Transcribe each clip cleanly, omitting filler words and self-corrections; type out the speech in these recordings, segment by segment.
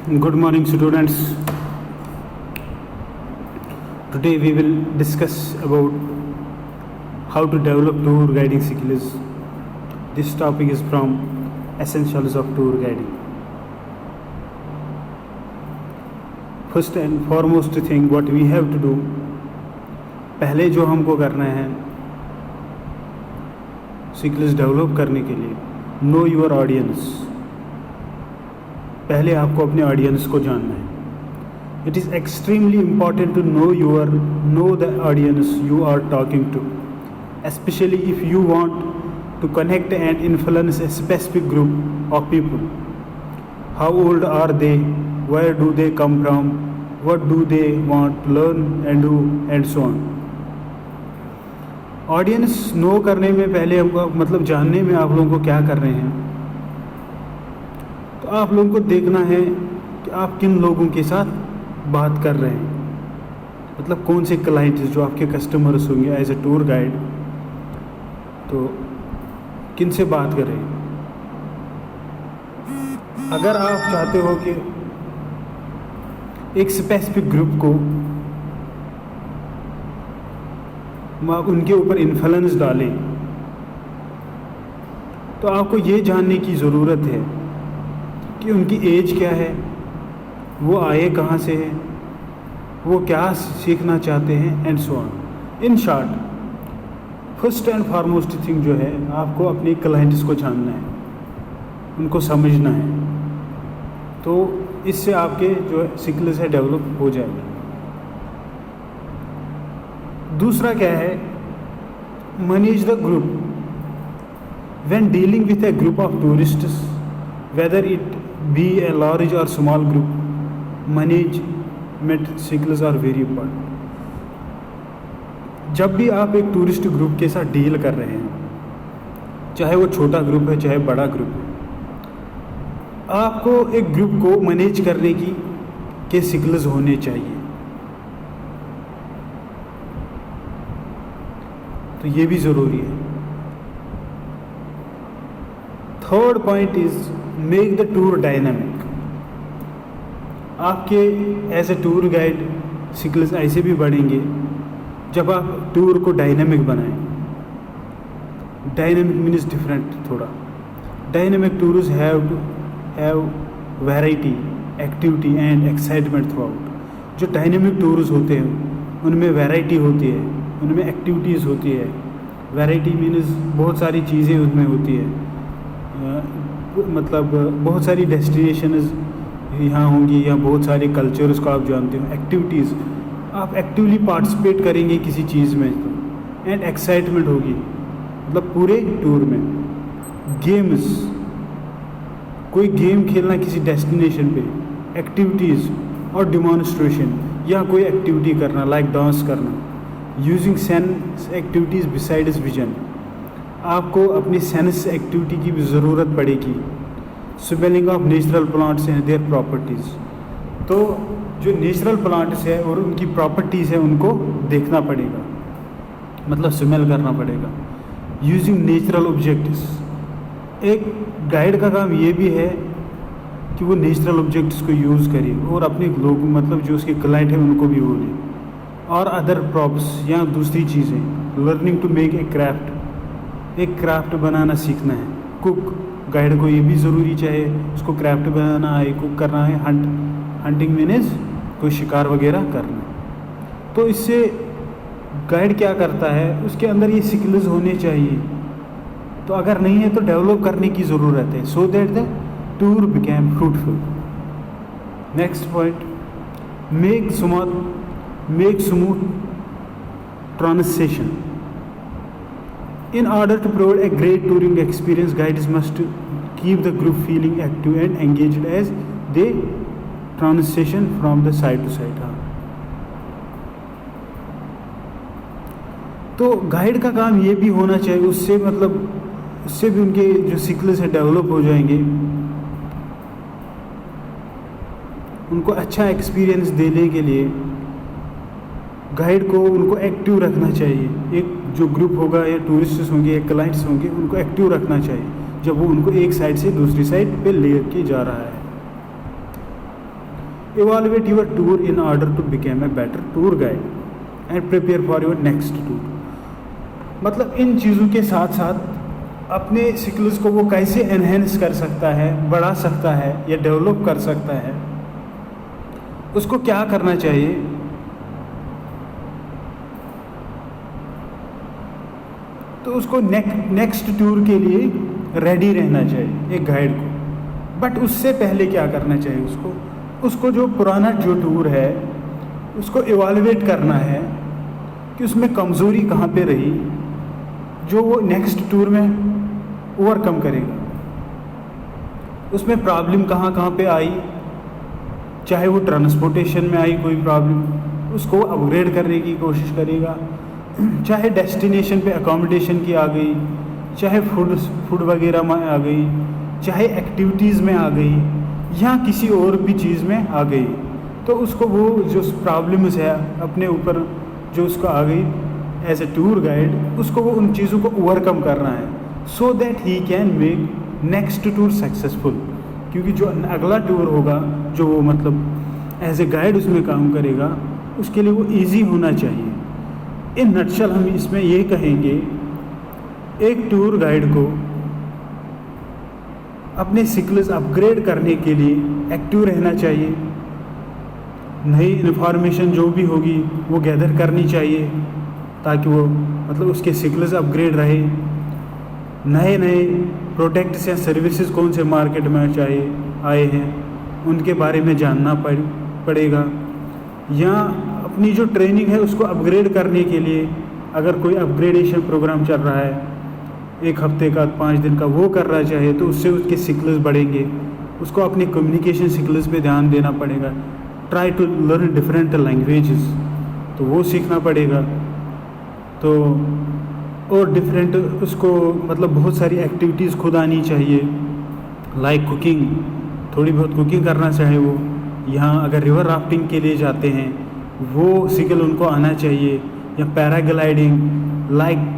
Good morning, students. Today we will discuss about how to develop tour guiding skills. This topic is from Essentials of Tour Guiding. First and foremost thing what we have to do, पहले जो हमको करना है skills develop करने के लिए, know your audience. पहले आपको अपने ऑडियंस को जानना है. It is extremely important to know the audience you are talking to, especially if you want to connect and influence a specific group of people. How old are they? Where do they come from? What do they want to learn and do, and so on. Audience know करने में पहले हमको मतलब जानने में आप लोगों को क्या कर रहे हैं, तो आप लोगों को देखना है कि आप किन लोगों के साथ बात कर रहे हैं, मतलब कौन से क्लाइंट्स जो आपके कस्टमर्स होंगे एज ए टूर गाइड, तो किन से बात कर रहे हैं. अगर आप चाहते हो कि एक स्पेसिफिक ग्रुप को उनके ऊपर इन्फ्लुएंस डालें, तो आपको ये जानने की ज़रूरत है कि उनकी एज क्या है, वो आए कहाँ से है, वो क्या सीखना चाहते हैं, and so on. In short, first and foremost thing जो है, आपको अपने क्लाइंट्स को जानना है, उनको समझना है, तो इससे आपके जो स्किल्स है डेवलप हो जाएगी. दूसरा क्या है, manage the group. When dealing with a group of tourists, whether it be a large or small group, management skills are very important. जब भी आप एक टूरिस्ट ग्रुप के साथ डील कर रहे हैं, चाहे वो छोटा ग्रुप है चाहे बड़ा ग्रुप है, आपको एक ग्रुप को मैनेज करने के स्किल्स होने चाहिए. तो ये भी ज़रूरी है. Third point is make the tour dynamic. आपके as a tour guide skills ऐसे भी बढ़ेंगे जब आप टूर को डायनामिक बनाएं. Dynamic means different. थोड़ा dynamic tours have variety, activity and excitement throughout. जो डायनामिक टूर्स होते हैं उनमें वैरायटी होती है, उनमें एक्टिविटीज़ होती है. वैरायटी मीन्स बहुत सारी चीज़ें उनमें होती है, मतलब बहुत सारी डेस्टिनेशंस यहाँ होंगी या बहुत सारे कल्चर्स को आप जानते हो. एक्टिविटीज़, आप एक्टिवली पार्टिसिपेट करेंगे किसी चीज़ में, एंड एक्साइटमेंट होगी, मतलब पूरे टूर में. गेम्स, कोई गेम खेलना किसी डेस्टिनेशन पे, एक्टिविटीज़ और डिमॉन्स्ट्रेशन, या कोई एक्टिविटी करना लाइक डांस करना. Using sense activities besides vision. आपको अपनी सेंस एक्टिविटी की भी ज़रूरत पड़ेगी. Smelling of natural plants and their properties. तो जो नेचुरल प्लांट्स है और उनकी प्रॉपर्टीज़ है उनको देखना पड़ेगा, मतलब स्मेल करना पड़ेगा. Using natural objects. एक गाइड का काम ये भी है कि वो नेचुरल ऑब्जेक्ट्स को यूज़ करे और अपने लोग मतलब जो उसके क्लाइंट हैं उनको भी बोले. और अदर प्रॉप्स या दूसरी चीज़ें. Learning to make a craft. एक क्राफ्ट बनाना सीखना है. कुक, गाइड को ये भी ज़रूरी चाहे उसको क्राफ्ट बनाना है, कुक करना है. हंटिंग मीन्स कोई शिकार वगैरह करना. तो इससे गाइड क्या करता है, उसके अंदर ये स्किल्स होने चाहिए. तो अगर नहीं है तो डेवलप करने की ज़रूरत है, so that the tour became fruitful. Next point, make smooth translation. In order to provide a great touring experience, guides must keep the group feeling active and engaged as they transition from the side to side. तो guide का काम ये भी होना चाहिए, उससे भी उनके जो स्किल्स है डेवलप हो जाएंगे. उनको अच्छा एक्सपीरियंस देने के लिए गाइड को उनको एक्टिव रखना चाहिए. एक जो ग्रुप होगा या टूरिस्ट्स होंगे या क्लाइंट्स होंगे, उनको एक्टिव रखना चाहिए जब वो उनको एक साइड से दूसरी साइड पे ले के जा रहा है. evaluate your tour in order to become a better tour guide and prepare for your next tour. मतलब इन चीज़ों के साथ साथ अपने स्किल्स को वो कैसे एनहेंस कर सकता है, बढ़ा सकता है या डेवलप कर सकता है, उसको क्या करना चाहिए, तो उसको नेक्स्ट टूर के लिए रेडी रहना चाहिए एक गाइड को. बट उससे पहले क्या करना चाहिए, उसको जो पुराना जो टूर है उसको इवाल्युएट करना है कि उसमें कमज़ोरी कहाँ पे रही, जो वो नेक्स्ट टूर में ओवरकम करेगा. उसमें प्रॉब्लम कहाँ कहाँ पे आई, चाहे वो ट्रांसपोर्टेशन में आई कोई प्रॉब्लम, उसको अपग्रेड करने की कोशिश करेगा, चाहे डेस्टिनेशन पे अकोमोडेशन की आ गई, चाहे फूड वगैरह में आ गई, चाहे एक्टिविटीज़ में आ गई, या किसी और भी चीज़ में आ गई, तो उसको वो जो प्रॉब्लम्स है अपने ऊपर जो उसको आ गई एज ए टूर गाइड, उसको वो उन चीज़ों को ओवरकम करना है, so that he can make next tour successful. क्योंकि जो अगला टूर होगा, जो वो मतलब एज ए गाइड उसमें काम करेगा, उसके लिए वो ईजी होना चाहिए. इन नटशल हम इसमें ये कहेंगे, एक टूर गाइड को अपने स्किल्स अपग्रेड करने के लिए एक्टिव रहना चाहिए, नई इन्फॉर्मेशन जो भी होगी वो गैदर करनी चाहिए ताकि वो मतलब उसके स्किल्स अपग्रेड रहे. नए नए प्रोडक्ट्स या सर्विसेज कौन से मार्केट में आए हैं उनके बारे में जानना पड़ेगा, या अपनी जो ट्रेनिंग है उसको अपग्रेड करने के लिए अगर कोई अपग्रेडेशन प्रोग्राम चल रहा है 1 हफ्ते का 5 दिन का, वो कर रहा चाहे तो उससे उसके स्किल्स बढ़ेंगे. उसको अपनी कम्युनिकेशन स्किल्स पे ध्यान देना पड़ेगा. Try to learn different languages, तो वो सीखना पड़ेगा. तो और डिफरेंट उसको मतलब बहुत सारी एक्टिविटीज़ खुद आनी चाहिए, लाइक कुकिंग, थोड़ी बहुत कुकिंग करना चाहे वो, यहाँ अगर रिवर राफ्टिंग के लिए जाते हैं वो स्किल उनको आना चाहिए, या पैराग्लाइडिंग लाइक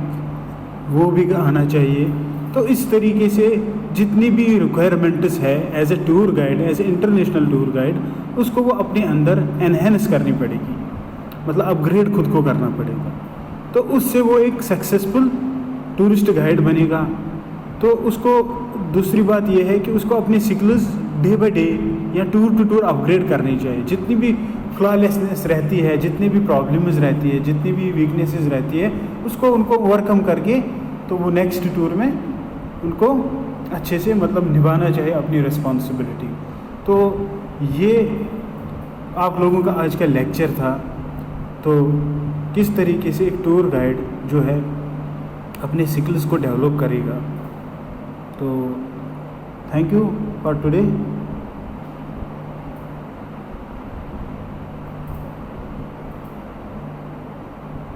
वो भी आना चाहिए. तो इस तरीके से जितनी भी रिक्वायरमेंट्स है as a tour guide, as a international tour guide, उसको वो अपने अंदर एनहेंस करनी पड़ेगी, मतलब अपग्रेड खुद को करना पड़ेगा. तो उससे वो एक सक्सेसफुल टूरिस्ट गाइड बनेगा. तो उसको दूसरी बात ये है कि उसको अपनी स्किल्स डे बाय डे या टूर टू टूर अपग्रेड करनी चाहिए. जितनी भी फ्लॉलेसनेस रहती है, जितनी भी प्रॉब्लम्स रहती है, जितनी भी वीकनेसेस रहती है, उसको उनको ओवरकम करके तो वो नेक्स्ट टूर में उनको अच्छे से मतलब निभाना चाहिए अपनी रिस्पॉन्सिबिलिटी. तो ये आप लोगों का आज का लेक्चर था. तो किस तरीके से एक टूर गाइड जो है अपने स्किल्स को डेवलप करेगा. तो थैंक यू फॉर टुडे.